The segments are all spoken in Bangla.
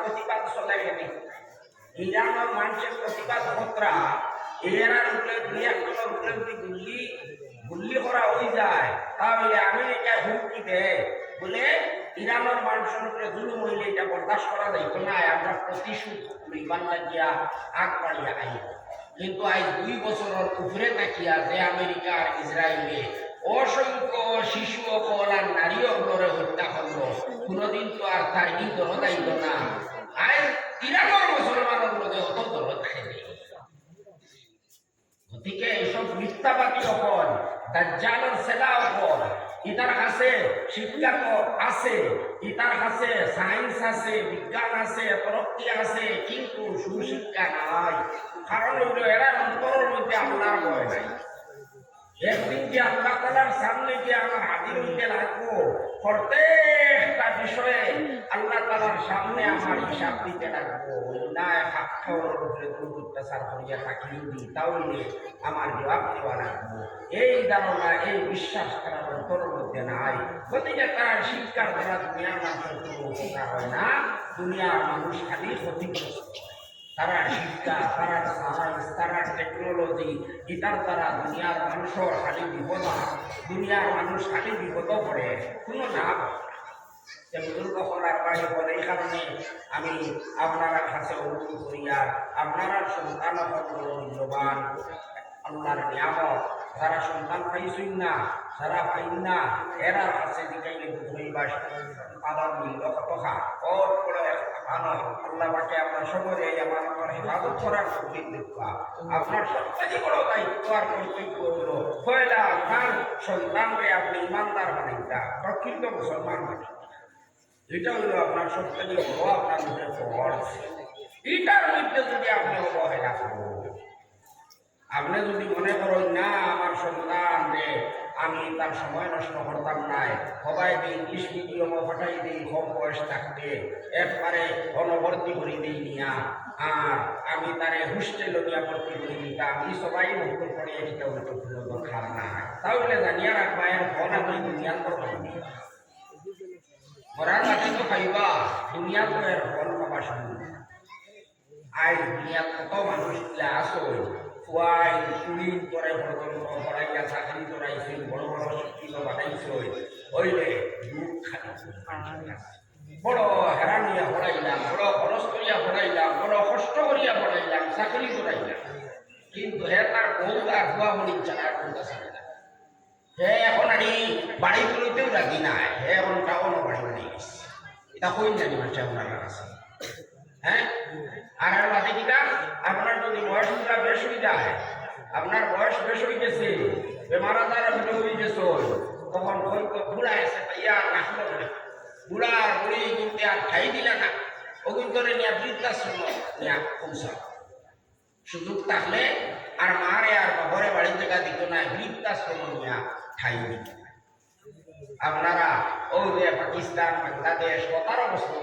প্রতিবাদ চলে গেলে ইরানের মানুষের প্রতিবাদ হতরা এরার উপরে দুই একজনের উপরে যদি গুল্লি করা হয়ে যায় তাহলে আমেরিকায় হুমকি দেয় বলে ইরানের মানুষের উপরে জুলুম হইলে এটা বরদাস্ত করা যাইত না, আমরা প্রতিশোধ লইবার লাগিয়া আগ বাড়িয়া আইব। কিন্তু আজ 2 বছরের উপরে তাকিয়া যে আমেরিকা আর ইসরায়েলে অসংখ্য শিশু অকল আর নারী অকলরে হত্যা করল, কোনোদিন তো আর তার ই দরদ আইল না। আজ ইরানের মুসলমানের মধ্যে অত দরদ খাইবে। গতিকে এইসব মিথ্যাবাদী অকল, দাজ্জালের ছেলা অকল, ইতার কাছে শিক্ষা তো আছে, ইতার কাছে সায়েন্স আছে, বিজ্ঞান আছে, প্রযুক্তি আছে, কিন্তু সুশিক্ষা নাই। কারণ হইল এরা অন্তরের মধ্যে আল্লাহর ভয় নাই। একদিন যে আল্লাহ তাআলার সামনে যে আমার হাজির হইতে লাগবো, প্রত্যেকটা বিষয়ে আল্লাহ তাআলার সামনে আমার হিসাব দিতে লাগবো। না খাওয়ার উপরে অত্যাচার করিয়া থাকিও দি, তাহলে আমার জবাব দেওয়া লাগবো। এই ধারণা, এই বিশ্বাস তারা অন্তরের মধ্যে নাই। গতিকে তার শিক্ষার দ্বারা দুনিয়ার মানুষের কোনো উপকার হয় না, দুনিয়ার মানুষ খালি ক্ষতিগ্রস্ত। তারা শিক্ষা, তারা সায়েন্স, তারা টেকনোলজি, ইটার দ্বারা দুনিয়ার মানুষের খালি বিপদ, দুনিয়ার মানুষ খালি বিপদ পড়ে, কোনো লাভ বুজুর্গ করার বাড়ি বলে। এই কারণে আমি আপনারা কাছে অনুরোধ করিয়া আপনারা সন্তান মূল্যবান আল্লাহর নিয়ামত, যারা সন্তান পাইছই না, যারা পাই না, এরার কাছে জিগাইলে বুঝইবা পালন মূল্য কতখা ওর করে ভালো। আল্লাহ বাকে আপনার সকলে আমার হেফাজত করার সুযোগ দেখা। আপনার সবথেকে বড় দায়িত্ব আর কর্তব্য হল পয়লা আপনার সন্তানকে আপনি ইমানদার বানাইতা, প্রকৃত মুসলমান বানাইতা। এটা হলো আপনার সবথেকে বড় আপনার মধ্যে ফরজ। এটার মধ্যে যদি আপনি অবহেলা করুন, আপনি যদি মনে করেন না আমার সন্তান রে আমি তার সময় নষ্ট করতাম নাই, সবাই ইংলিশ মিডিয়ামে পাঠাই দিই কম বয়স থাকতে, একবারে অনবর্তী করে দিই নিয়া, আর আমি তারে হোস্টেলে নিয়ে ভর্তি করে দিতাম, আমি সবাই মুক্ত করে এটা দরকার না। তাহলে জানিয়া রাখবা এর ফল আমি দুনিয়ার তো পাইনি, মরার মাটি তো পাইবা, দুনিয়া তো এর ফল পাবা শুরু। আজ দুনিয়া কত মানুষ আসই খুয়াই কুড়ি করে পর্যন্ত পড়াইয়া চাকরি করাইছিল, বড় বড় শিক্ষিত বানাইছই, হইলে দুঃখ খালি বড় হেরানিয়া পড়াইলাম, বড় খরচ করিয়া পড়াইলাম, বড় কষ্ট করিয়া পড়াইলাম, চাকরি করাইলাম, কিন্তু হে তার বউ আর হুয়া হলি চাকর করতেছে না। হে এখন আমি বাড়ি তুলিতেও রাজি নাই, হে এখন টাউনও বাড়ি বানিয়ে গেছে। এটা কই জানি মানুষ আপনার কাছে, হ্যাঁ? আর বাদে কিটা আপনার যদি বয়সটা বেশ হয়ে যায়, আপনার বয়স বেশ হয়ে গেছে, বেমার আজার হয়ে গেছে, তখন হয়তো বুড়া এসে ইয়া রাখলো না, বুড়ার বুড়ি কিন্তু আর ঠাই দিলে না, ওগুন করে নিয়ে বৃদ্ধাশ্রম নিয়ে পৌঁছাও। সুযোগ থাকলে আর মারে আর ঘরে বাড়ি জায়গা দিত না, বৃদ্ধাশ্রম নিয়ে ঠাই দিত না। আপনারা ও যে পাকিস্তান, বাংলাদেশ কথার অবস্থা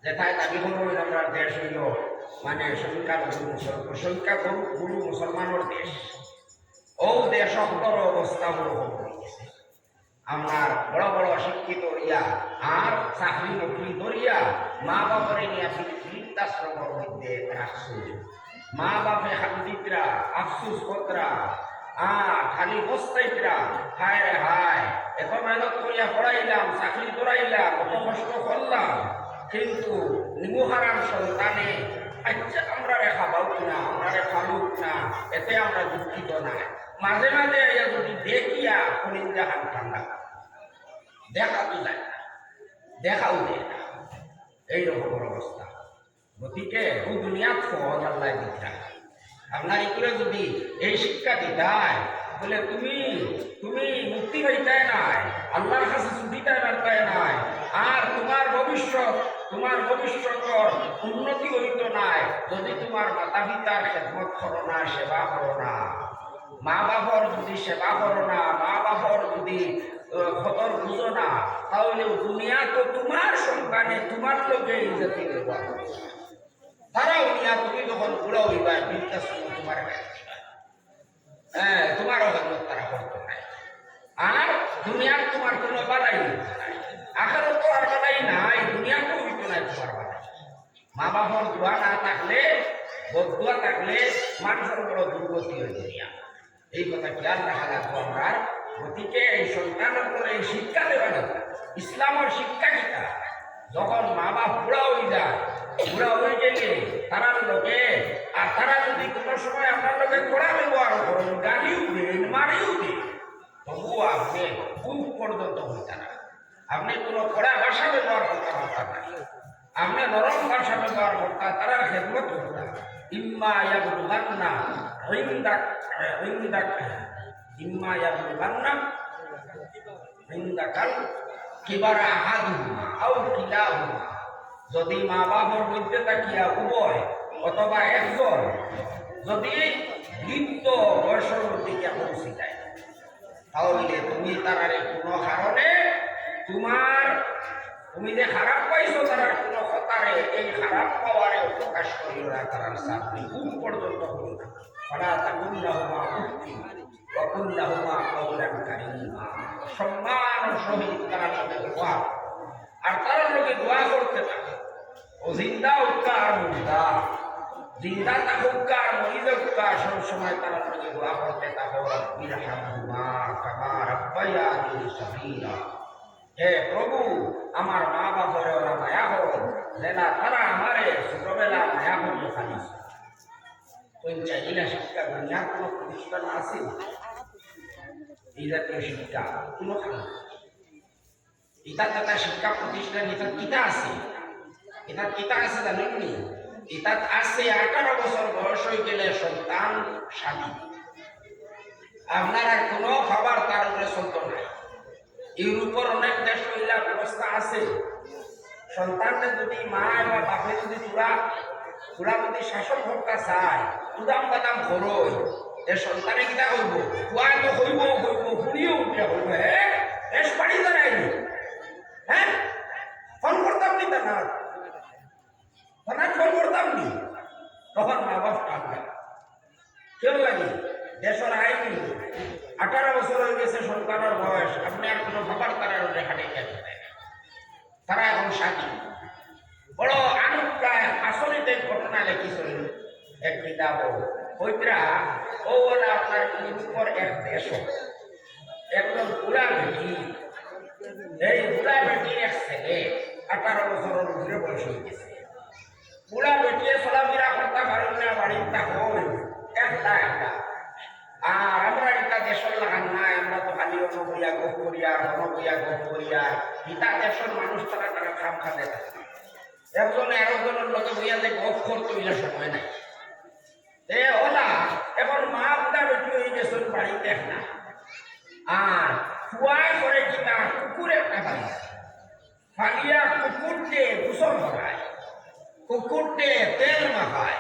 যেটাই দাবি করবো আমরা দেশ হইল মানে সংখ্যাগুরু মুসলমানের দেশ, ও দেশ অবস্থা হলো আমার বড় বড় শিক্ষিত হইয়া আর চাকরি নকরি করিয়া মা বাপরে নিয়ে বৃদ্ধাশ্রমের মধ্যে রাখছে। মা বাপে হাতিরা আফসুস কতরা খালি বস্তাইতরা, হায় রে হায় এত মেহনত করিয়া পড়াইলাম, চাকরি করাইলাম, কত কষ্ট করলাম, কিন্তু নিমুহারাম সন্তানে আচ্ছা আমরা রেখা পাউক না, আমরা রেখা লুক না, এতে আমরা দুঃখিত না। মাঝে মাঝে যদি দেখিয়া শরীর দেখান ঠান্ডা দেখা তো যায় না, দেখাও দেয় না, এইরকম অবস্থা। গতিকে ও দুনিয়া ফল আল্লাহ দিতা আপনার ইকুলে যদি এই শিক্ষা দিতায় বলে তুমি তুমি মুক্তি পাইতাই নাই, আল্লাহর কাছে ছুটিতে পারতাই নাই, আর তোমার ভবিষ্যৎ উন্নতি হইত নাই যদি তোমার মাতা পিতার খেদমত করো না, সেবা করো না, মা বাবার যদি সেবা করো না, মা বাবার যদি খতর বুঝো না, তাহলে দুনিয়া তো তোমার সন্তানে তোমার লোকে ইজ্জতি ব্যবহার করবে। তারাও নিয়া তুমি যখন বুড়া হইবা বৃদ্ধাশ্রম তোমার তোমারও খেদমত তারা করতো নাই, আর দুনিয়ার তোমার কোনো বালাই নাই, আখেরও তো আর বালাই নাই, দুনিয়াতেও হইতো নাই তোমার বালাই। মা বাবার দোয়া না থাকলে, বদুয়া থাকলে মানুষের বড় দুর্গতি হয়ে দুনিয়া। এই কথা খেয়াল রাখা লাগবো আমরা। গতিকে এই সন্তানের উপরে এই শিক্ষা দেওয়া লাগবে। ইসলামের শিক্ষা কিটা যখন মা বাপ বুড়া হয়ে যায়, বুড়া হয়ে গেলে তারার লোকে, আর তারা যদি কোনো সময় আপনার লোকে কড়া ব্যবহার করেন, গালিও দেন, মারিও দেন, তবুও আপনি বুক পর্যন্ত হইতে না। আপনি কোনো কড়া ভাষা ব্যবহার করতে পারতেন না, আপনি নরম ভাষা ব্যবহার করতেন, তারা খেদমত করতেন। ইম্মা ইয়াবলুগান্না ইন্দাকাল কিবারা আহাদুহুমা আও কিলাহুমা, যদি মা বাবার মধ্যে তাকিয়া উভয় অথবা একজন যদি বৃদ্ধ বয়সের দিকে পৌঁছে যায়, তাহলে তুমি তারারে কোনো কারণে তুমি যে খারাপ পাইছো তারার কোনো কথারে এই খারাপ পাওয়ারে প্রকাশ করিও না, তারার সামনে পর্যন্ত হলো না। ফলা তাকুল্লাহুমা উফফি ওয়া কুল্লাহুমা কাওলান কারীমা, সম্মান ও সহিত তারার সাথে দোয়া, আর তারার লোকে দোয়া করতে থাকে। ও জিন্দা উক্কা আর মুর্দা, জিন্দা তাকুক্কা আর মরিদা উক্কা, সবসময় তারার লোকে দোয়া করতে থাকে। রাব্বিরহামহুমা কামা রাব্বায়ানি সগীরা, হে প্রভু আমার মা বাবার ওরা মায়া হোক, যেনা তারা আমারে ছোটবেলা মায়া হয়ে খালিস। শিক্ষা দুনিয়ার কোনো প্রতিষ্ঠান আছে? এই জাতীয় শিক্ষা কোনো খানা এটা শিক্ষা প্রতিষ্ঠান এটা কিতা আছে? এটা কিতা আছে জানেননি? এটা আছে 18 বছর বয়স হয়ে গেলে সন্তান স্বাধীন, আপনার আর কোনো খাবার তার উপরে চলত নাই। ইউরোপের অনেক দেশ মহিলা ব্যবস্থা আছে, সন্তানদের যদি মা বা বাপে যদি পুরা যদি শাসন করতে চায়, উদাম বাদাম ঘরই এ সন্তানে কিতা করবো? কুয়ায় তো হইব ফুড়িও উঠে হইব। বেশ বাড়ি দাঁড়াইনি, হ্যাঁ ফোন করতাম নি, তার ফোন করতাম নি, তখন মা বাপ টাকা কেউ লাগে দেশের আইন 18 বছর হয়ে গেছে সন্তানের বয়স, আপনি আর কোনো খাবার তারা রেখা নেই, তারা এখন স্বাধীন। বড় আনুপ্রায় আসলিতে ঘটনা লেখিছিল এক কিতাব ওইটা ও বলে আপনার ইউরোপের এক দেশ, একজন বুড়া বেটি, এই বুড়া বেটির এক ছেলে 18 বছরের উপরে বয়স হয়ে গেছে। বুড়া বেটিয়ে চলাফেরা করতে পারেন না, বাড়ির হই একটা আর আমরা এটা দেশের লাগান নাই, আমরা তো খালি অনবইয়া গোপ করিয়া ইটা দেশের মানুষ তারা খাম খাতে থাকে। একজনে আরেকজনের লোকে বইয়া যে গোপ করতো এটা সময় নাই। ওলা এখন মা বুড়া বেটি হয়ে গেছেন বাড়িতে একটা, আর ফুয়ায় করে কিনা কুকুর একটা ফালিয়া কুকুরকে গোসল করায়, কুকুরকে তেল মাখায়,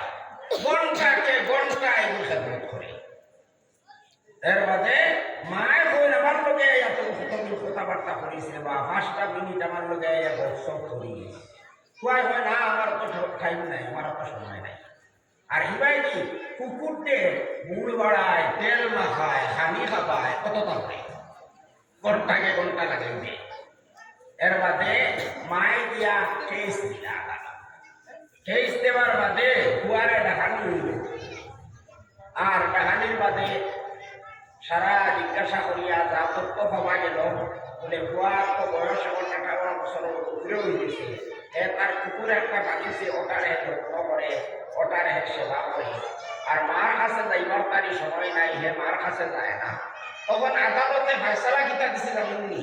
ঘন্টায় খেদমত করে। এর বাদে মায়ের কইল আমার লোকে এত কথাবার্তা করেছে বা 5টা মিনিট আমার লোকে সব করি, খুয়াই হয় না আমার তো টাইম নাই, আমার তো সময় নাই। আর হিবাই কি কুকুরকে মুড় বাড়ায়, তেল মাখায়, হানি খাবায়, কত তাপে ঘন্টা লাগে। এর বাদে মায়ে দিয়া কেস দিলা, কেস দেওয়ার বাদে কুয়ারে ডাকানি হইল, আর ডাকানির বাদে সারা জিজ্ঞাসা করিয়া যা তথ্য পাওয়া গেল বলে কুয়ার তো বয়স এখন 18 বছরের উপরে হয়ে গেছে, তার কুকুর একটা বানিয়েছে, ওটারে যত্ন করে, ওটারে সেবা করে, আর মার কাছে যাইবার তারই সময় নাই, হে মার কাছে যায় না। তখন আদালতে ফয়সালা কিতা দিছে জানেননি?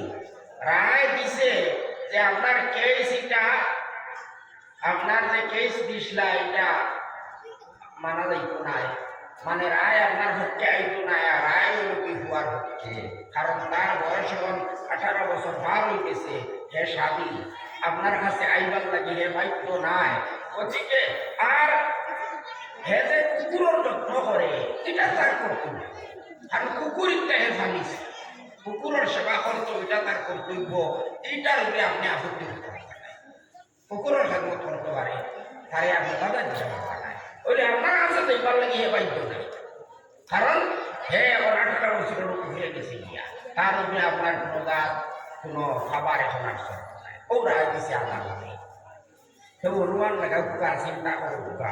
রায় দিছে যে আপনার কেস এটা, আপনার যে কেস দিসলা এটা মানা যাইত নাই, মানে রায় আপনার পক্ষে আইতো না, রায় কি হওয়ার পক্ষে, কারণ তার বয়স এখন 18 বছর পার হয়ে গেছে, হে স্বাধীন, আপনার কাছে আইবার লাগে হে বাধ্য নাই। গতিকে আর হে যে কুকুরের যত্ন করে এটা তার কর্তব্য, আর কুকুরটা হে ফালিছে, কুকুরের সেবা করতো এটা তার কর্তব্য, এইটার উপরে আপনি আপত্তি করতে পারেন, কুকুরের খেদমত করতে পারে, তারে আপনি বাধা দিতে পারেন না, ওই আপনার কাছে দেখবার লাগে হে বাধ্য নাই, কারণ হে ওর 18 বছরের উপরে গেছে গিয়া, তার উপরে আপনার কোনো গাছ কোনো খাবার এখন আর নাই, ও রায় দিছে আদালতে। কেউ অনুমান লাগা বুকা চিন্তা করে বুকা।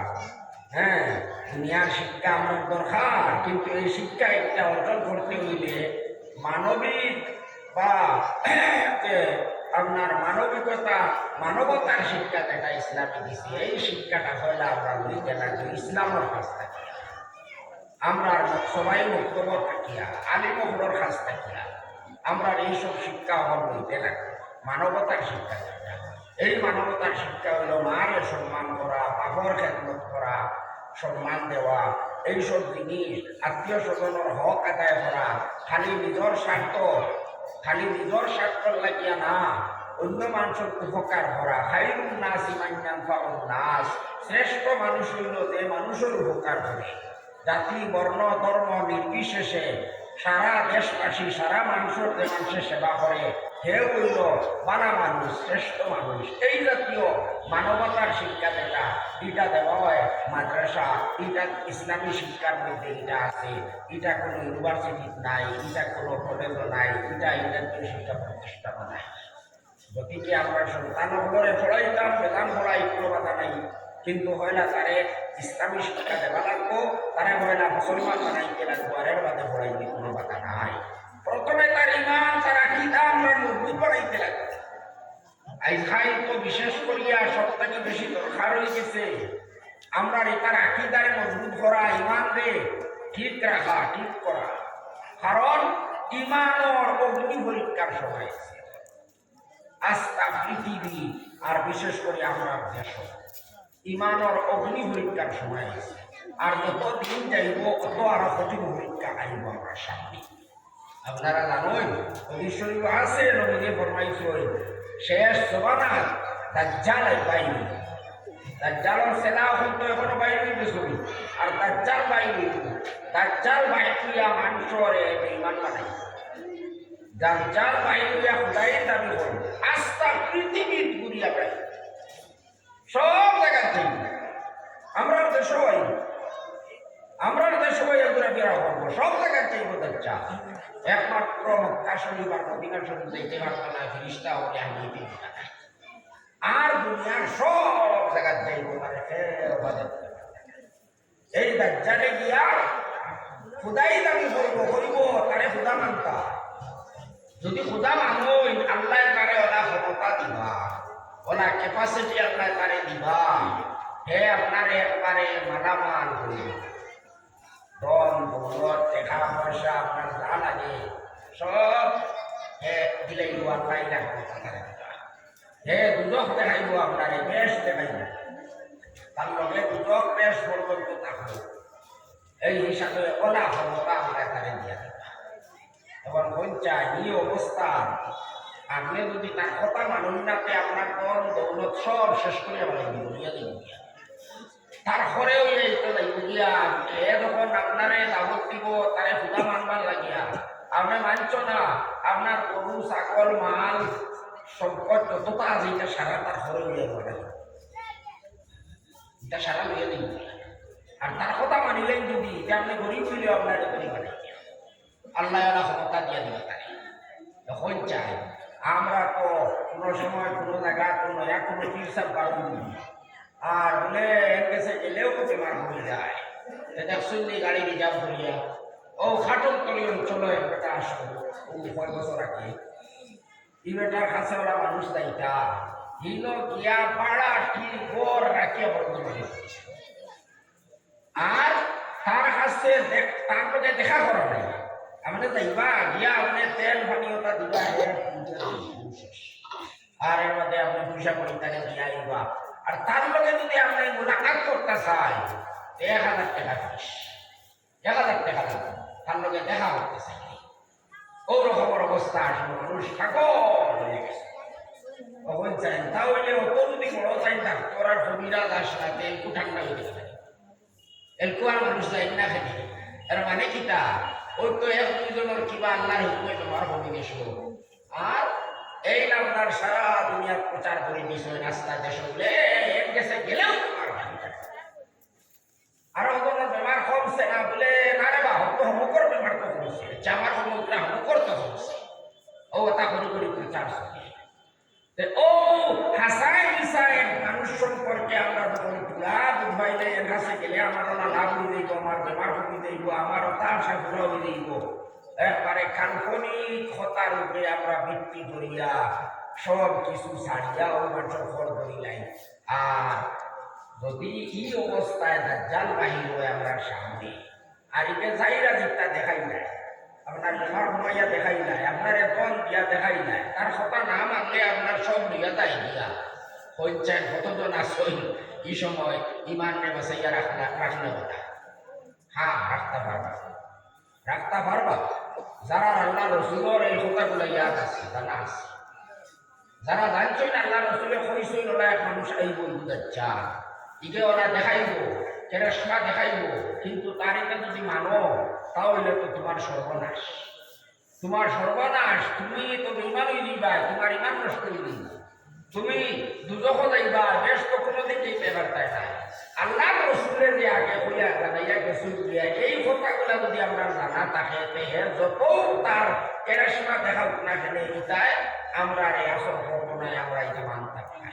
হ্যাঁ, দুনিয়ার শিক্ষা আমার দরকার, কিন্তু এই শিক্ষা একটা অর্জন করতে হইলে মানবিক বা আপনার মানবিকতা মানবতার শিক্ষা যেটা ইসলামে দিচ্ছে, এই শিক্ষাটা হইলে আমরা লইতে লাগবে ইসলামের কাছ থেকে। আমরা সবাই বক্তব্য থাকিয়া আলিমহলের কাছ থাকিয়া আমরা এইসব শিক্ষা হল লইতে লাগবে। মানবতার শিক্ষা যেটা, এই মানবতার শিক্ষা হইল মারে সম্মান করা, বাপর খেদমত করা, সম্মান দেওয়া, এইসব জিনিস আত্মীয় স্বজনের হক আদায় করা, খালি নিজের স্বার্থ লাগিয়া না, অন্য মানুষের উপকার করা। খাইরুন নাসি মান ইয়ানফাউন নাস, শ্রেষ্ঠ মানুষ হইল যে মানুষের উপকার করে। জাতি বর্ণ ধর্ম নির্বিশেষে সারা দেশবাসী সারা মানুষের যে মানুষের সেবা করে, হে হইল বানা মানুষ, শ্রেষ্ঠ মানুষ। এই জাতীয় মানবতার শিক্ষা যেটা এটা দেওয়া হয় মাদ্রাসা, এটা ইসলামী শিক্ষার মধ্যে এটা আছে। এটা কোনো ইউনিভার্সিটি নাই, এটা কোনো কলেজও নাই, এটা ইন্টারনেট শিক্ষা প্রতিষ্ঠানও নাই। গতিকে আমরা সন্তানগুলোরে পড়াইতাম, বেদান পড়াই, কোনো কথা নাই, কিন্তু হয় না তারে ইসলামী শিক্ষা দেওয়া লাগবো, তারা হয় না মুসলমান বানাইতে লাগবো, আর এর বাদে পড়াইতে কোনো কথা নাই। প্রথমে তার ইমান, তার আকীদা আমরা মজবুত বানাইতে লাগবে। আজকাল তো বিশেষ করিয়া সব থেকে বেশি দরকার হয়ে গেছে আমরা এটার আকীদারে মজবুত করা, ইমান রে ঠিক রাখা, ঠিক করা। কারণ ইমানের অগ্নি পরীক্ষার সময় আস্থা পৃথিবী আর বিশেষ করে আমরা দেশ ইমানের অগ্নি পরীক্ষার সময় আছে। আর যত দিন যাইব অত আরো কঠিন পরীক্ষা আইব আমরা সামনে। আপনারা জানেন শরীফ আছে, নবীজি ফরমাইছেন শেষ জমানাত দাজ্জাল বাইরে, দাজ্জালের সেনা হতো এখনো বাইরে হইতেছে, আর দাজ্জাল বাইরে, দাজ্জাল বাইরে মানুষরে বেঈমান বানাই, দাজ্জাল বাইরে খুদাই দাবি করে আস্থা পৃথিবী ঘুরিয়া বেড়াই সব জায়গাতে। আমরা দেশ হই, আমরা দেশ হই এগুলো বেড়া করবো, সব জায়গায় চাইব দাজ্জাল। একমাত্র মক্কা শরীফ আর মদিনা শরীফ যাইতে পারতো না, ফিরিস্তা ওকে আনিতে দিতে নাই। আর দুনিয়ার সব জায়গায় যাইব তারে এই দাজ্জালে গিয়া খুদাই দাবি করবো, করিব তারে খুদা মানতা। যদি খুদা মানোই আল্লাহ তারে ওলা ক্ষমতা দিবা, ওলা ক্যাপাসিটি আল্লাহ তারে দিবা, হে আপনার একবারে মালামাল করিব। ধন দৌলত টাকা পয়সা আপনার যা লাগে সব দিলাইব, আল্লাহ লাগবে। হে দুদক দেখাইব, আপনার বেশ দেখাইব, তার লগে দুদক বেশ পর্যন্ত থাকবে। এই হিসাবে ওলা ক্ষমতা আল্লাহ তারে দিয়া দিবা। এখন পঞ্চায় এই অবস্থা, আপনি যদি তার কথা মানুন নাতে আপনার ধন দৌলত সব শেষ করে বলিয়া দিব। তারপরেও এইটা লাগবে গিয়া এ যখন আপনারে দাবত দিব তারে সুদা মানবার লাগিয়া আপনি মানছ না, আপনার গরু ছাগল মাল সম্পদ যতটা আছে এটা সারা তার ঘরে লইয়া বলে, এটা সারা লইয়া দিব। আর তার কথা মানিলেন যদি যে আপনি গরিব হইলেও আপনার গরিব বানাই আল্লাহ ক্ষমতা দিয়ে দিবে তারে। তখন চাই আমরা তো কোনো সময় কোনো জায়গা কোনো এক কোনো চিকিৎসা পাবো আর বলে গেছে গেলেও বেমার হয়ে যায়। দেখছেন গাড়ি রিজার্ভ করিয়া ও খাটল তলি অঞ্চলে বেটা আসলো, ও 5 বছর আগে এই বেটার কাছে ওরা মানুষ দায়িতা হিল গিয়া পাড়া ঠিক ঘর রাখিয়া বর্তমানে, আর তার কাছে তার মধ্যে দেখা করা নাই। আমাদের যাইবা গিয়া আপনি তেল পানীয়তা দিবা আর এর মধ্যে আপনি পয়সা করি তাকে দিয়ে আইবা। আর তার লগে যদি আপনি মোলাকাত করতে চাই 1000 টাকা ফিস, 1000 টাকা লাগবে তার লগে দেখা করতে চাই। ওরকমের অবস্থা আসলে মানুষ থাকো হয়ে গেছে। তখন চাই তাহলে অত যদি বড় চাই থাক তোর আর কবিরা দাস না একটু ঠান্ডা হয়ে গেছে, একটু আর মানুষ যাই না খেতে। এর মানে কিটা ওই তো 1-2 জনের কিবা আল্লাহর হুকুমে তোমার হবি গেছিল। আর এই আপনার সারা দুনিয়ার প্রচার করে দিয়েছে রাস্তা দেশ বলে এক দেশে গেলেও তোমার আরো কোনো বেমার কমছে না বলে না রে বা হতো হমকর বেমার তো কমছে, আমার হমকরা হমকর তো কমছে। ও তা করি করি প্রচার ও হাসায় মিশায় মানুষ সম্পর্কে আমরা যখন পুরা বুঝবাইলে এর কাছে গেলে আমার ওরা লাভ হয়ে যাইব, আমার বেমার হয়ে যাইব, আমার তার সাফল্য হয়ে যাইব, একবারে কাল্পনিক হতার উপরে আমরা ভিত্তি করিয়া সব কিছু ছাড়িয়া ও মানুষ ফল করিলাই। আর যদি এই অবস্থায় দাজ্জাল বাহির হয় আমরা সামনে, আর একে যাইরা জিতটা দেখাই নাই, আপনার বেমার ঘুমাইয়া দেখাই নাই, আপনার এখন দিয়া দেখাই নাই, তার কথা না মানলে আপনার সব নিয়া তাই দিয়া হইছেন কতজন আসই এই সময় ইমানকে বাঁচাইয়া রাখলে কথা। হ্যাঁ, রাখতে পারবা যারা আল্লাহ রসুলের এই কথাগুলো ইয়াদ আছে, জানা আছে, যারা জানছেন আল্লাহ রসুলের কইসই ওরা এক মানুষ আইব বুঝাচ্ছা, ইকে ওরা দেখাইব, কেরেশমা দেখাইব, কিন্তু তার এটা যদি মানো তাহলে তো তোমার সর্বনাশ, তোমার সর্বনাশ। তুমি তো ইমানই দিবা, তোমার ইমান নষ্ট করে দিবা, তুমি দুজখ যাইবা, বেশ তো কোনোদিন যেতে পারতাই না। আল্লাহ রসুলের যে আগে হইয়া জানাইয়া গেছুন দিয়া এই কথাগুলা যদি আমরা জানা থাকে, তেহের যত তার কেরাসীমা দেখা না খেলে এটাই আমরা এই আসল ঘটনায় আমরা এটা মানতাম না।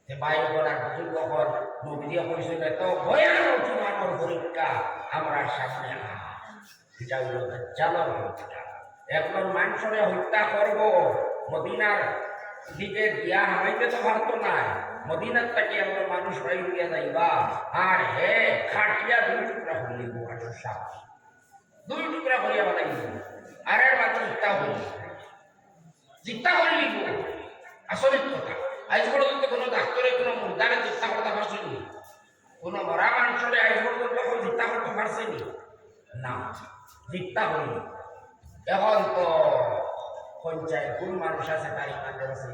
যে বায়ু করার বুজুর্গর নবীরা কইছিল তো ভয়ানক মানব পরীক্ষা আমরা সামনে এটা হইল দাজ্জালের হত্যা। এখন মানুষরে হত্যা করব, মদিনার দিকে গিয়া হামাইতে তো পারতো না, মদিনার থেকে আমরা মানুষ বাইরিয়া যাইবা, আর হে খাটিয়া দুই টুকরা হইলিব, মানুষ সাহস দুই টুকরা করিয়া বানাইব, আর এর মাত্র জিত্তা হইলিব। আসলে কথা আজ পর্যন্ত কোনো ডাক্তারে কোনো মুর্দারে চিন্তা করতে পারছেনি, কোনো মরা মানুষরে আজ পর্যন্ত কোনো চিন্তা করতে পারছেনি না, চিন্তা হইল। এখন তো পঞ্চায়েত কোন মানুষ আছে তার ইমানদার আছে,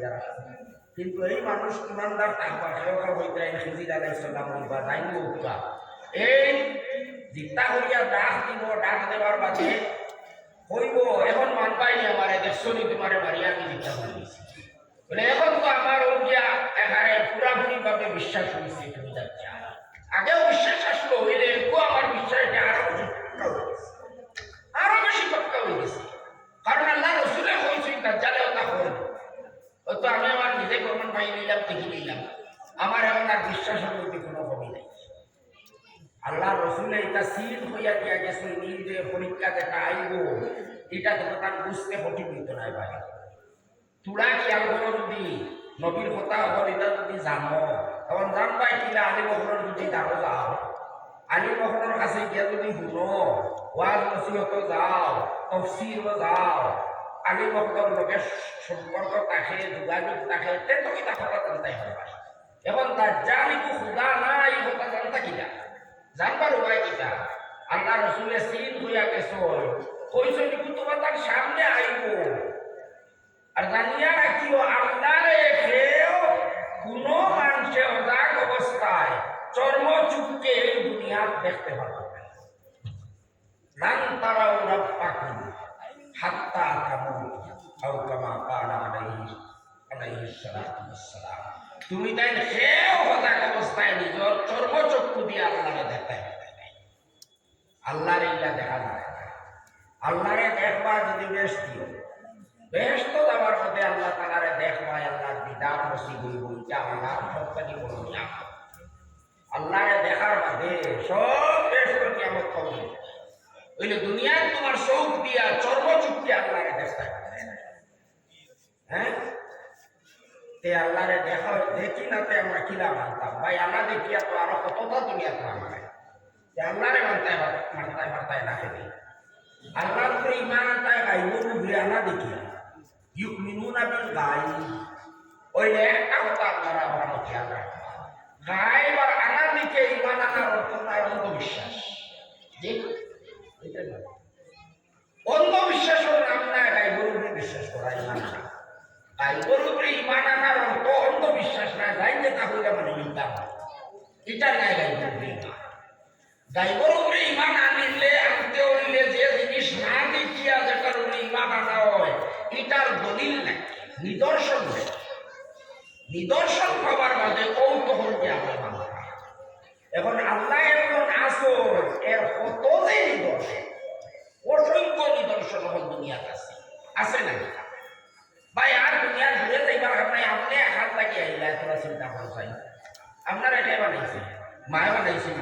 কিন্তু এই মানুষ ইমানদার থাকবা সেওকা হইতে খিজির আলাইসাল্লাম হইবা যাইব উঠবা, এই চিন্তা করিয়া ডাক দিব, ডাক দেওয়ার বাদে হইব এখন মানবাইনি আমার দেখছনি তোমারে মারিয়া আমি চিন্তা করিয়েছি বলে, এখন তো আমার ওইয়া এখানে পুরাপুরি ভাবে বিশ্বাস হয়েছে তুমি যাচ্ছা, আগেও বিশ্বাস আসলো হইলে একটু আমার বিশ্বাসটা আরো বেশি পক্কা হয়ে গেছে, কারণ আল্লাহ রসুলে হয়েছে দাজ্জালে ওটা হল, ও তো আমি আমার নিজে প্রমাণ পাই নিলাম, দেখে নিলাম, আমার এখন আর বিশ্বাসের মধ্যে কোনো কমি নেই। আল্লাহ রসুলে এটা সিল হইয়া দিয়া গেছে, নিজে পরীক্ষা দেখা আইব, এটা তো তার বুঝতে কঠিন হইত নাই ভাই। তোরা খেয়াল করো, যদি নবীর কথা হল এটা যদি জানো, তখন জানবাই কিনা আলী বখরের যদি দাঁড়ো যাও, আলী বখরের কাছে গিয়া যদি শুনো, ওয়াজ নসিহত যাও, তফসিরও যাও, আলী বখরের লোকের সম্পর্ক থাকে, যোগাযোগ থাকে, তেতো কিতা কথা জানতে হবে। এখন দাজ্জালিকু খুদা নাই কথা জানতা কিনা, জানবার উপায় কিটা? আল্লাহ রসুলের সিল হইয়া গেছ, কইছ কিন্তু তোমার তার সামনে আইব, আর জানিয়া রাখিও আল্লাহরে খেয়েও কোনো মানুষে অজাগ অবস্থায় চর্ম চুপকে এই দুনিয়াত দেখতে পারবে না। লান তারাও রাব্বাকুম হাত্তা তামুতু আও কামা ক্বালা আলাইহিস সালাতু ওয়াসসালাম। তুমি তাই খেয়েও অজাগ অবস্থায় নিজের চর্ম চক্ষু দিয়ে আল্লাহরে দেখতে পারবে না। আল্লাহরে ইল্লা দেখা যায় না। আল্লাহরে দেখবা যদি বেশ দিও, বেহেশত যাওয়ার পথে আল্লাহ তাআলারে দেখবাই, আল্লাহর দিদার নসিব হইব, এটা আল্লাহর সবথেকে বড় নিয়ামত। আল্লাহরে দেখার বাদে সব বেহেশত নিয়ামত হবে। ওইলে দুনিয়ার তোমার চোখ দিয়া চর্ম চুক্তি আল্লাহরে দেখতে পারে, হ্যাঁ তে আল্লাহরে দেখা দেখি না, তে আমরা কিলা মানতাম ভাই, আল্লাহ দেখিয়া তো আরো কতটা দুনিয়াতে মানে আল্লাহরে মানতায় না খেতে, আল্লাহর উপরে ইমান আনতায় গাইবুর উপরে আল্লাহ দেখিয়া ইউমিনুনা বিল গায়ব। ওই একটা কথা আপনারা আমার খেয়াল রাখবেন, গায়ব আর আনার দিকে ইমান আনার অর্থ নয় অন্ধবিশ্বাস। যে অন্ধবিশ্বাসের নাম না গায়বের উপরে বিশ্বাস করা ইমান আনা। গায়বের উপরে ইমান আনার অর্থ অন্ধবিশ্বাস না, গাইবে তাহলে মানে ইমান, এটা নাই গায়বের উপরে ইমান। গায়বের উপরে ইমান আনিলে আনতে হইলে যে জিনিস না দেখিয়া যেটার উপরে ইমান আনা হয়, এটার দলিল নাই, নিদর্শন নেই। নিদর্শন পাবার বাদে কৌতূহলকে আমরা মানব। এখন আল্লাহ এমন আসল, এর কত যে নিদর্শন, অসংখ্য নিদর্শন এখন দুনিয়াতে আছে না ভাই? আর দুনিয়ার ঘুরে যাইবার আপনার আপনি হাত লাগিয়ে আইলা তোরা চিন্তা করছেন, আপনি মায়ে বানাইছিল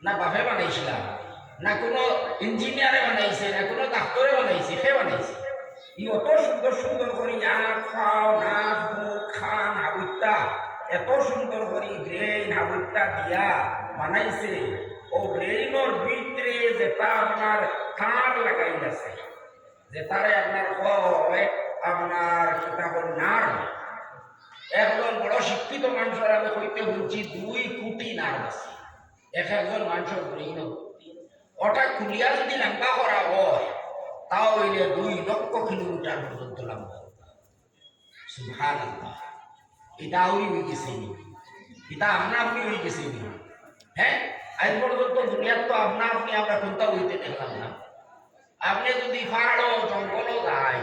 না বাপে বানাইছিলাম না কোনো ইঞ্জিনিয়ারে বানাইছে না কোনো ডাক্তারে বানাইছে সে বানাইছে ই অত সুন্দর সুন্দর করে আখ খাও নাক মুখ খান হাবুত্তা এত সুন্দর করে ব্রেইন হাবুত্তা দিয়া বানাইছে ও ব্রেইনর ভিতরে যেটা আপনার কাঁট লাগাই আছে যেটারে আপনার হয় আপনার কিতাবের নার্ভ একজন বড় শিক্ষিত মানুষের আমি কইতে বলছি 2 কোটি নার্ভ আছে একজন মানুষের ব্রেইন ওটা খুলিয়া যদি লম্বা করা হয় তাও হইলে 2 লক্ষ কিলোমিটার পর্যন্ত লম্বা সুবহানাল্লাহ এটা হয়ে গেছে এটা আপনা আপনি হয়ে গেছে হ্যাঁ আজ পর্যন্ত দুনিয়ার তো আপনা আপনি আমরা কোনটাও হইতে দেখলাম না আপনি যদি পাহাড় জঙ্গলও যায়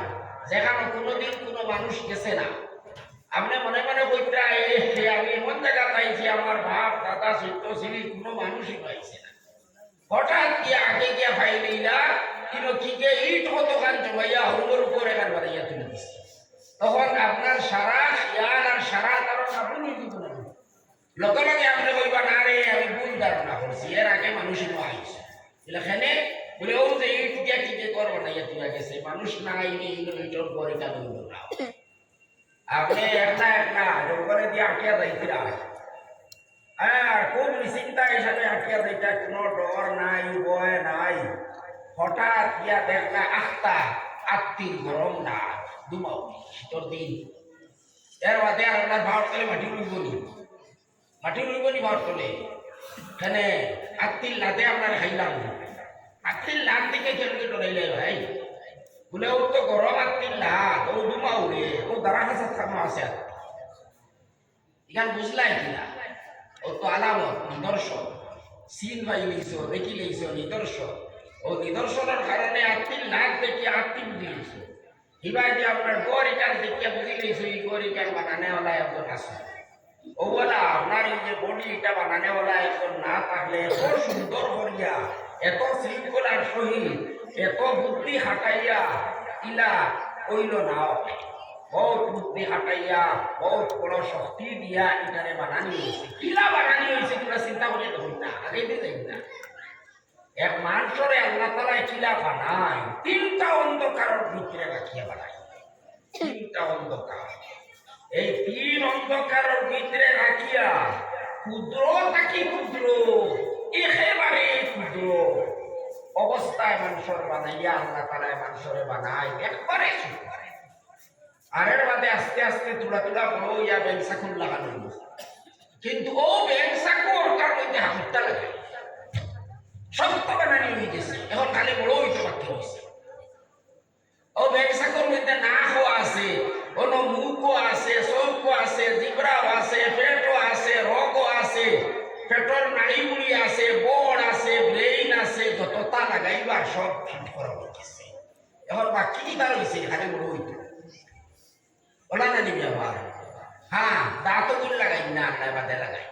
যেখানে কোনোদিন কোনো মানুষ গেছে না আপনি মনে মনে বলতে আমি এমন জায়গা পাইছি আমার বাপ দাদা সত্য ছিলি কোনো মানুষই পাইছে না হঠাৎ গিয়ে আগে গিয়া পাইলি না কিন্তু কি কে ইট কত গান জমাইয়া হুমোর উপরে গান বাড়াইয়া তুলে দিচ্ছে তখন আপনার সারা খেয়াল আর সারা কারণ আপনি দিব না লগে লগে আপনি কইবা না রে আমি ভুল ধারণা করছি এর আগে মানুষই পাইছে এখানে বলে ও যে ইট দিয়া কি কে করবো না তুলে গেছে মানুষ না আইনি ইটর পরে কেন না আপনি একটা একটা জঙ্গলে দিয়ে আটকিয়া যাইছিলা হ্যাঁ খুব নিশ্চিন্তা হিসাবে আটকিয়া যাইতা কোনো ডর নাই ভয় নাই হঠাৎ গিয়া দেখলা আত্মীর গরম না দুমাও শীতর দিন এর বাদে আর আপনার ভাড় তলে মাটি রইবনি ভাড় তলে এখানে আত্মীর লাদে আপনার খাইলাম আত্মীর লাদ দিকে কেমনি ডরাইলে ভাই বলে ও তো গরম আত্মীর লাদ ও দুমাও রে ও দাঁড়া হাসা থামা আছে এখানে বুঝলাই কিনা ও তো আলামত নিদর্শন সিন ভাই লইছ দেখি লইছ নিদর্শন ও নিদর্শনের কারণে আত্মীর লাদ দেখি আত্মী বুঝি লইছ এবার যে আপনার গড় এখান দেখিয়া বুঝি লইছ এই গড় এখান বানানেওয়ালা একজন আছে ও বলা আপনার এই যে বডি এটা বানানেওয়ালা একজন না থাকলে এত সুন্দর করিয়া এত শৃঙ্খলার সহিত এত বুদ্ধি হাঁটাইয়া ইলা কইল না বহুত বুদ্ধি হাঁটাইয়া বহুত বড় শক্তি দিয়া এখানে বানানি হয়েছে কিলা বানানি হয়েছে তোরা চিন্তা করে দেখুন না আগে যাই না এক মানুষরে আল্লাহ তালায় কিলা বানায় 3টা অন্ধকারের ভিতরে রাখিয়া বানায় 3টা অন্ধকার এই 3 অন্ধকারের ভিতরে রাখিয়া ক্ষুদ্র থাকি ক্ষুদ্র একেবারে ক্ষুদ্র অবস্থায় মানুষের বানাইয়া আল্লাহ তালায় মানুষরে বানায় একবারে আর এর বাদে আস্তে আস্তে তুলা তুলা বড় ইয়া বেংসাকুল লাগানো কিন্তু ও বেংসাকুর তার মধ্যে হাতটা লাগে সত্য বানানি হয়ে গেছে এখন খালি বড় হইতে বাকি হয়েছে ও বেংসাকুর মধ্যে নাকও আছে অন্য মুখও আছে চোখও আছে জিব্রাও আছে পেটও আছে রগও আছে পেটর নাড়িগুড়ি আছে বড় আছে ব্রেইন আছে যতটা লাগাইবার সব ফিট করা হয়ে গেছে এখন বাকি কিবার হয়েছে খালি বড় হইতে ওলা না নিবি আবার হ্যাঁ দাঁতও গুলো লাগাই না আল্লাহ বাদে লাগাই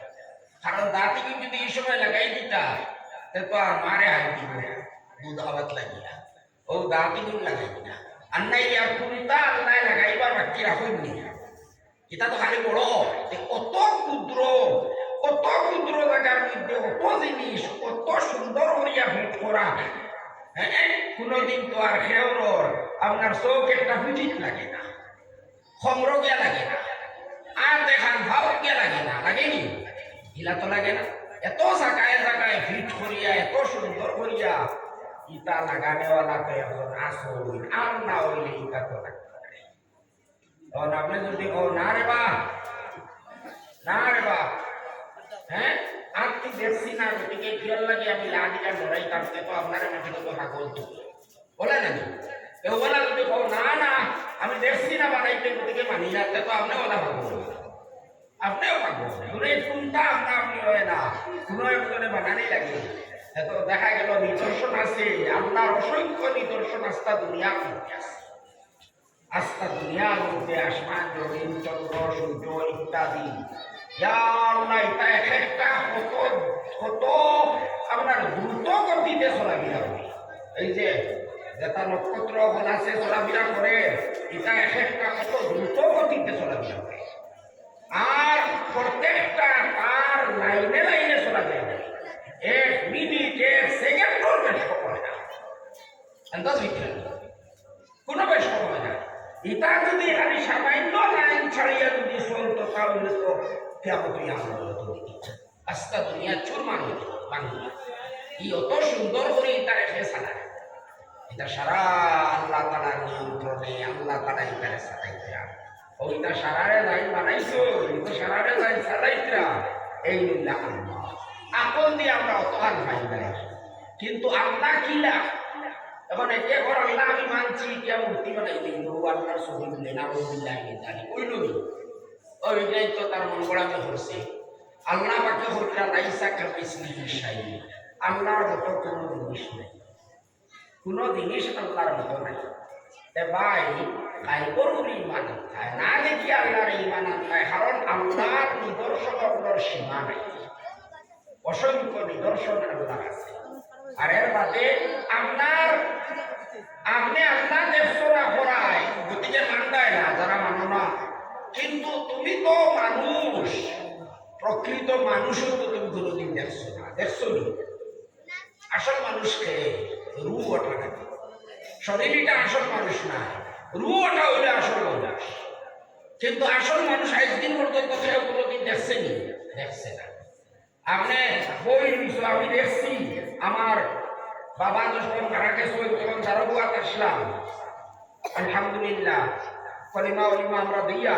কারণ দাঁতে যদি এই সময় লাগাই দিতা তো আর মারে হাই দিব দুধ আবাদ লাগিয়া ও দাঁতে গুলো লাগাই না আন্নাই আর কুড়িটা আল্লাহ লাগাইবার বাকি রাখুন নি এটা তো খালি বড় কত ক্ষুদ্র জায়গার মধ্যে কত জিনিস কত সুন্দর করিয়া ভেট করা হ্যাঁ কোনোদিন তো আর খেওর আপনার চোখ একটা ফিটিক লাগে না খমর গিয়া লাগে না আর দেখান ভাব গিয়া লাগে না লাগেনি হিলা তো লাগে না এত জায়গায় ফিট করিয়া এত সুন্দর করিয়া ইটা লাগানেওয়ালা তো এখন আসল আর না হইলে ইটা তো লাগবে তখন আপনি যদি কো না রে বা হ্যাঁ আপনি দেখছি না গতিকে খেয়াল লাগে আমি লাদিকা লড়াই কাটতে তো আপনারা মাঠে তো হাগল তো বলে নাকি কেউ বলা যদি কো না আমি দেখছি না বানাইতে গতিকে মানি না তো আপনি বলা ভাবো আপনিও ভাবো দূরে কোনটা আপনি হয় না কোনো একজনে বানানি লাগে এত দেখা গেল নিদর্শন আছে আল্লাহর অসংখ্য নিদর্শন আস্থা দুনিয়ার মধ্যে আছে আস্থা দুনিয়ার মধ্যে আসমান জমিন চন্দ্র সূর্য ইত্যাদি এটা একটা কত আপনার দ্রুত গতিতে চলাফেরা করে এই যে যেটা নক্ষত্র আছে চলাফেরা করে এটা একটা কত দ্রুত গতিতে চলাফেরা করে আর প্রত্যেকটা তার লাইনে চলাফেরা আন্দাজ হইতে কোনো বেশ কমে যায় এটা যদি খালি সামান্য লাইন ছাড়িয়া যদি চলতো তাহলে তো কেমন আস্তা দুনিয়া চুরমান হইত বাংলা ই অত সুন্দর করে এটা রেখে চালায় এটা সারা আল্লাহ তালার নিয়ন্ত্রণে আল্লাহ তালা এখানে চালাইতে ওইটা সারারে লাইন বানাইছো এটা সারারে লাইন চালাইতে এই নিলা আল্লাহ আপন দিয়ে আমরা অত আর ভাই নাই কিন্তু আল্লাহ কিলা এখন একে ঘর আল্লাহ আমি মানছি কে মূর্তি বানাই দিই আল্লাহর ছবি দিলে না জানি ওই নবী ওইটাই তো তার মন গড়া আমি করছে আল্লাহ পাকে হইলা লাইসা কামিসলি শাই আল্লাহর মতো কোনো জিনিস নেই কোনো জিনিস আল্লাহর মতো নাই ভাই কাইবরুল ইমান আনতায় না দেখি আল্লাহর ইমান আনতায় কারণ আল্লাহর নিদর্শন আপনার সীমা নাই অসংখ্য নিদর্শন আল্লাহ আছে আর এর বাদে আপনি আল্লাহ দেখছরা করায় গতিকে মানতায় না যারা মানো না কিন্তু তুমি তো মানুষ প্রকৃত মানুষও তো তুমি কোনোদিন দেখছো না দেখছো নি আসল মানুষকে রু ওঠা নাকি শরীরটা আসল মানুষ না রু ওঠা হইলে আসল মানুষ কিন্তু আসল মানুষ একদিন পর্যন্ত কেউ কোনোদিন দেখছে নি দেখছে না আপনি বই আমি দেখছি আমার বাবা যখন মারা গেছে তখন যারা বুয়াত আসলাম আলহামদুলিল্লাহ কলিমা অলিমা আমরা দিয়া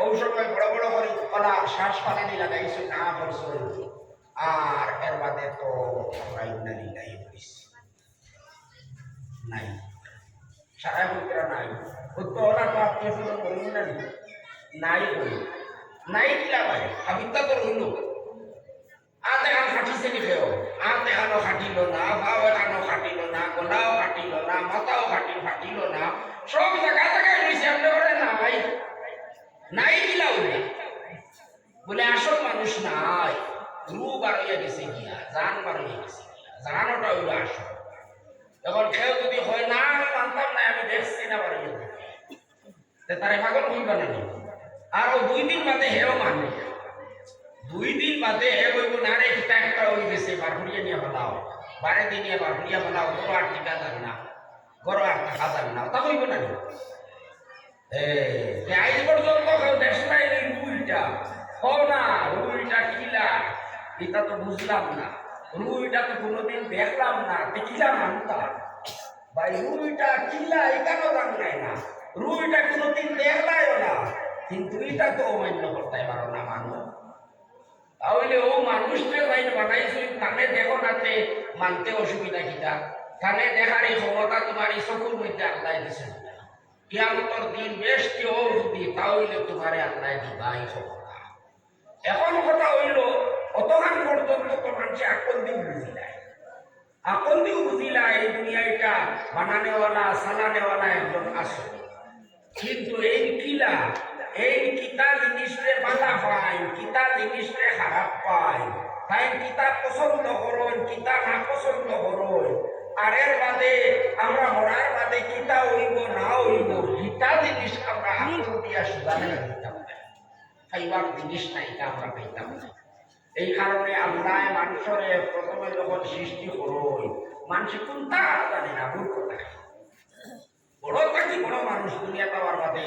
ওই সময় বড় বড় করে কলা শ্বাস পালানি লাগাইছে না বলছে আর এর বাদে তো আমরা ইন্দানি নাই বলিছি নাই সারা পুত্রা নাই তো ওরা তো আপনি বলুন না নাই বলি নাই কিলা ভাই আবিদ্যা তো রইল আতে গান খাটিছে নি খেয়েও আতে গানও খাটিল না ভাও গানও খাটিল না গলাও খাটিল না মাথাও ফাটিল না সব জায়গায় রয়েছে আপনি বলেন না ভাই নাই কিলা বলে আসল মানুষ নাই রু বার হইয়া গেছে গিয়া জান বার হইয়া গেছে গিয়া জানোটা হইল আসল এখন কেউ যদি হয় না আমি মানতাম না আমি দেখছি না বার হইয়া তারে পাগল হইবা না আর ও 2 দিন বাদে হেও মানে 2 দিন বাদে হে বইব না রে কিতা একটা হই গেছে বারহুড়িয়া নিয়ে ফেলাও 12 দিন নিয়ে বারহুড়িয়া ফেলাও গরো আর টিকা যান না গরো আর টাকা যান না তা হইব না আজ পর্যন্ত কেউ দেশ নাই রুইটা হও না রুইটা কিলা এটা তো বুঝলাম না রুইটা তো কোনোদিন দেখলাম না কিলা মানতাম ভাই রুইটা কিলা এখানেও জান নাই না রুইটা কোনোদিন দেখলাইও না কিন্তু এটা তো অমান্য করতে পারো না মানুষ তাহলে ও মানুষকে লাইন বানাইছো তাকে দেখো নাতে মানতে অসুবিধা কিটা তাকে দেখার এই ক্ষমতা তোমার এই চকুর মধ্যে আল্লাহ দিছে কিয়ামতের দিন বেশ কেউ যদি তাহলে তোমারে আল্লাহ দিবা এই ক্ষমতা এখন কথা হইল অতখান পর্যন্ত তো মানুষ আকল দিয়ে বুঝিলায় আকল দিয়েও বুঝিলায় এই দুনিয়াটা বানানেওয়ালা সালানেওয়ালা একজন আসে কিন্তু এই কিলা এই কিতা জিনিসরে বাধা পায় কিতা জিনিসরে খারাপ পায় তাই কিতা পছন্দ করুন কিতা না পছন্দ করুন আর এর বাদে আমরা মরার বাদে কিতা হইব না হইব কিতা জিনিস আমরা আকল দিয়া সুদানে দিতাম খাইবার জিনিস না এটা আমরা পাইতাম এই কারণে আল্লাহ মানুষরে প্রথমে যখন সৃষ্টি করুন মানুষ কোনটা জানে না ভুল কথা বড় থাকি বড় মানুষ দুনিয়া পাওয়ার বাদে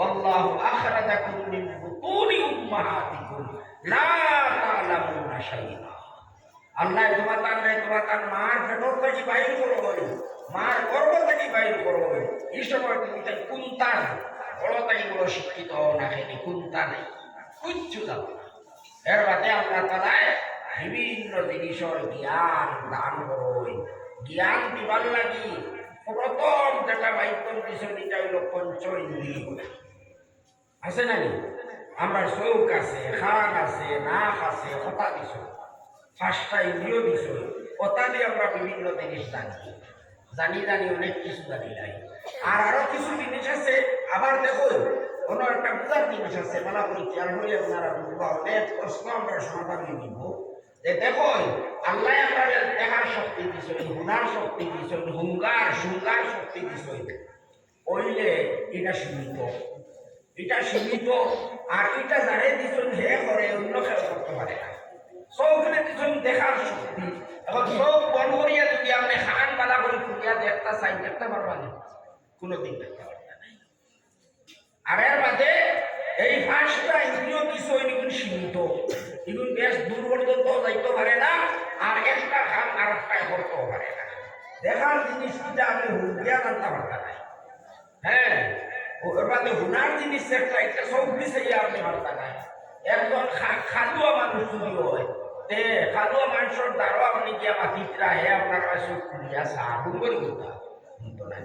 আল্লাহু আখরাজাকুম মিন বুতুনি উম্মাহাতিকুম লা তা'লামুনা শাইআ আল্লাহ তোমার মার পেটর থেকে বাইর করবে মার গর্ভ থেকে বাইর করবে এই সময় তুমি তাই কোনটা বড় থেকে বড় শিক্ষিত না খেলে কোনটা নেই কিচ্ছু জানো এর বাদে আল্লাহ তাআলা বিভিন্ন জিনিসের জ্ঞান দান করবে জ্ঞান দিবার লাগি প্রথম যেটা বাইকন দিছে এটা হইল পঞ্চ ইন্দ্রিয় আছে না আমরা চৌক আছে খান আছে নাক আছে কথা দিছ 5টা ইন্দ্রিয় দিছ কথা দিয়ে আমরা বিভিন্ন জিনিস জানি অনেক কিছু জানি নাই আর আরো কিছু জিনিস আছে আবার দেখো অন্য একটা বুঝার জিনিস আছে মেলা করে খেয়াল হলে আপনারা বুঝবা অনেক প্রশ্ন আমরা সমাধান দিব যে দেখো আল্লাহ আপনাদের দেখার শক্তি দিছে হুনার শক্তি দিছে হুঙ্গার সুঙ্গার শক্তি দিছে ওইলে এটা সীমিত আর এটা যারে দিছেন হে করে অন্য কেউ করতে পারে না চৌখনে দিছেন দেখার শক্তি এখন চোখ বন্ধ করিয়া যদি আপনি খান বালা করে খুঁড়িয়া দেখতে একটা সাইন দেখতে পারবা না, কোনোদিন দেখতে পারবা না। আর এর বাদে এই পাঁচটা ইন্দ্রিয় কিছু এগুলো সীমিত, এগুলো বেশ দূর পর্যন্ত যাইতে পারে না, আর একটা কাম আর একটা করতেও পারে না। দেখার জিনিসটা আপনি হুদিয়া জানতে পারতা নাই। হ্যাঁ, ওর বাদে হুনার জিনিস একটা একটা সব বিষয়ে আপনি পারতা নাই। একজন খাদুয়া মানুষ যদি হয়, তে খাদুয়া মানুষের দ্বারা আপনি গিয়া মাতিতরা হে আপনার কাছে খুলিয়া সাহায্য করে দিতা কিন্তু নাই।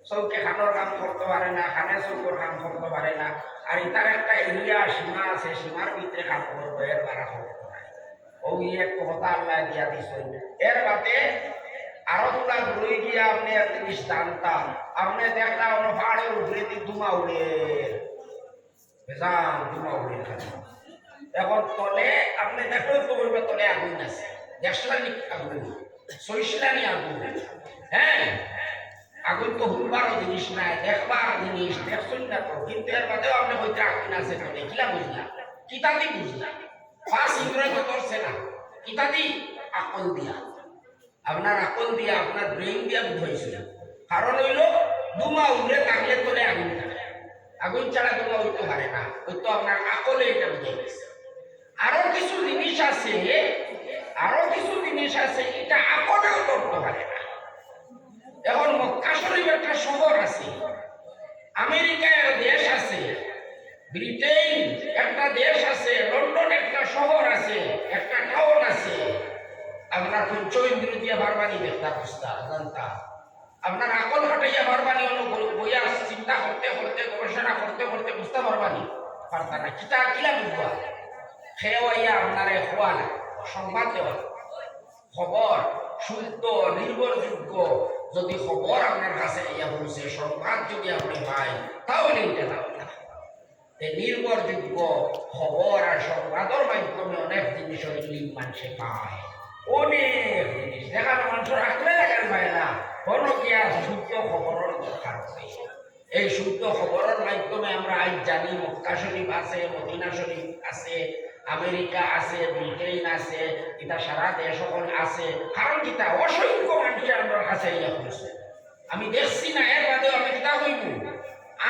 চৌকে খানোর কাম করতে পারে না, খানে চৌকর কাম করতে পারে না। আর ইতার একটা এরিয়া সীমা আছে, সীমার ভিতরে কাম করবে, এর দ্বারা করতে নাই। ও এক কথা আল্লাহ দিয়া দিস। এর বাদে আরো তোলা ঘুরে গিয়া আপনি এক জিনিস জানতাম, আপনি দেখলাম পাহাড়ের উপরে ধুমা উড়ে বেজান ধুমা উড়ে এখন তলে আপনি দেখলে তো বলবে তলে আগুন আছে, দেখলানি আগুন, সইসলানি আগুন। হ্যাঁ, আগুন তো হুলবারও জিনিস নাই, দেখবার জিনিস, দেখছই না তো, কিন্তু এর বাদেও আপনি বলতে আগুন আছে তলে, কিলা বুঝলাম, কিতাদি বুঝলাম, পাঁচ ইংরেজ ধরছে না, কিতাদি আকল দিয়া, আপনার আকল দিয়া, আপনার ব্রেইন দিয়া বুঝাইছিল। কারণ হইল ধুমা উড়ে থাকলে তলে আগুন থাকে, আগুন ছাড়া ধুমা উঠতে পারে না, ওই তো আপনার আকলে এটা বুঝে গেছে। আরো কিছু জিনিস আছে, আরো কিছু জিনিস আছে এটা আকলেও করতে পারে না। এখন মক্কা শরীফ একটা শহর আছে, আমেরিকায় দেশ আছে, ব্রিটেন একটা দেশ আছে, লন্ডন একটা শহর আছে, একটা টাউন আছে। আপনার পঞ্চ ইন্দ্রিয় দিয়ে বারবানি দেখতা বুঝতা জানতা, আপনার আকল হটাইয়া বারবানি বইয়া চিন্তা করতে করতে গবেষণা করতে করতে বুঝতে পারবানি পারতা না, কিতা কিলা বুঝবা। খেয়াইয়া আপনারে হওয়া না, সংবাদ দেওয়া, খবর শুদ্ধ নির্ভরযোগ্য যদি খবর আপনার কাছে ইয়া বলছে, সংবাদ যদি আপনি পাই, তাহলে এটা না। নির্ভরযোগ্য খবর আর সংবাদের মাধ্যমে অনেক জিনিস মানুষে পায়, অনেক জিনিস দেখার মানুষের আসলে দেখার পায় না। কোনো কি আর শুদ্ধ খবরের দরকার হয়। এই শুদ্ধ খবরের মাধ্যমে আমরা আজ জানি মক্কা শরীফ আছে, মদিনা শরীফ আছে, আমেরিকা আছে, ব্রিটেন আছে, এটা সারা দেশ সকল আছে। কারণ কিতা অসংখ্য মানুষ আমার কাছে ইয়া করছে, আমি দেখছি না, এর বাদেও আমি কিতা হইব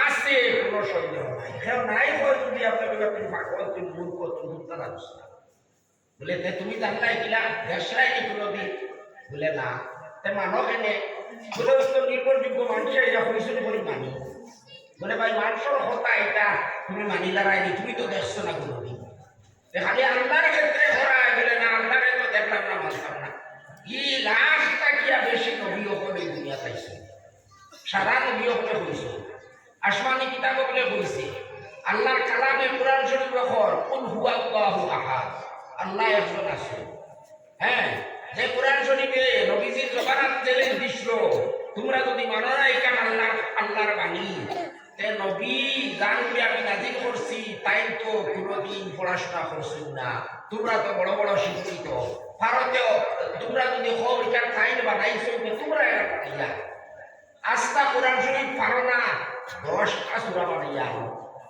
আছে, কোনো সন্দেহ নাই। কেউ নাই হয় যদি আপনাকে তুমি পাগল, তুমি মূর্খ, তুমি বুঝতে পারছ না। বলে তুমি জানলাই কিলা দেশলাই কি কোনোদিন? বলে না। তে মানব এনে বলে তো নির্ভরযোগ্য মানুষ এটা হয়েছিল বলে মানি। বলে ভাই মানুষের কথা এটা তুমি মানি দাঁড়ায়নি, তুমি তো দেখছো না কোনোদিন। খালি আল্লাহর ক্ষেত্রে করা গেলে না, আল্লাহরে তো দেখলাম না, মানতাম না। কি লাখটা কিয়া বেশি নবী হলে দুনিয়া পাইছে, সারা নবী হলে হয়েছে, আসমানি কিতাব বলে বলছে, আল্লাহর কালামে কোরআন শরীফ রকর কুল হুয়াল্লাহু আহাদ, আল্লাহ একজন আছে। হ্যাঁ, যে কোরআন শরীফে নবীজির জবানাত চ্যালেঞ্জ দিছিল, তোমরা যদি মানো না এখান আল্লাহর বাণী, তে নবী জানবি আমি নাজিল করছি, তাই তো কোনোদিন পড়াশোনা করছেন না, তোমরা তো বড় বড় শিক্ষিত, ভারতেও তোমরা যদি হোক এখান ফাইন বানাইছো, তোমরা এটা বানাইয়া আস্থা কোরআন শরীফ পারো না, 10টা সূরা বানাইয়া,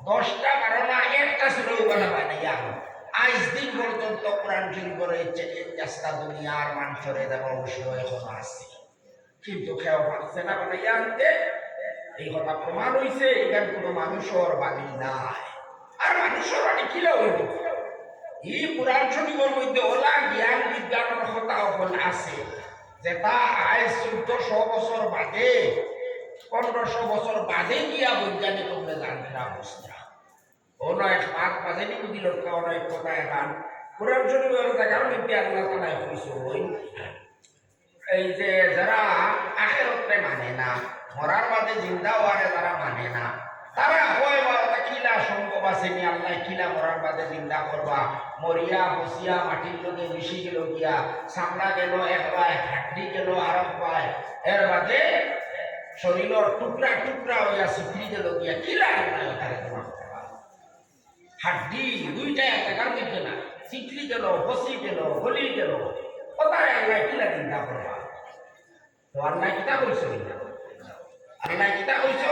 10টা পারো না, একটা সূরা বানাইয়া। আজ দিন পর্যন্ত কোরআন শরীফের এই চ্যালেঞ্জ আস্থা দুনিয়ার মানুষের দেওয়া অবশ্যই এখনো আছে, কিন্তু কেউ পারছে না বানাইয়া আনতে। এই কথা প্রমাণ হয়েছে, এখানে কোনো মানুষের বাণী নাই। আর মানুষের বাণী কিলা হইব? এই কোরআন শরীফের মধ্যে ওলা জ্ঞান বিজ্ঞানের কথা ওখানে আছে, যেটা আজ 1400 বছর বাদে, 1500 বছর বাদে গিয়া বৈজ্ঞানিক জানতে অবস্থা। অনেক মাত বাজে নি বুঝি লোক, অনেক কথা এখন কোরআন শরীফের জায়গার মধ্যে আল্লাহ তাআলা কইছে, এই যে যারা আখিরাতে মানে না, মরার বাদে জিন্দা হওয়ারে যারা মানে না, তারা হয় বা কিলা সম্ভব আছে নি আল্লাহ কিলা মরার বাদে জিন্দা করবা, মরিয়া বসিয়া মাটির লগে মিশি গেল গিয়া, চামড়া গেল এক পায়, হাড্ডি গেল আর এক পায়, এর বাদে শরীরের টুকরা টুকরা হইয়া সিদ্ধি গেল গিয়া, কিলা আল্লাহ তারে তোমার হাড্ডি দুইটা এক জায়গার মধ্যে না, সিটলি গেল, বসি গেল, গলি গেল, কোথায় আল্লাহ কিলা চিন্তা করবা? তো আল্লাহ কিতা কইছে? আল্লাহ কিতা কইছে?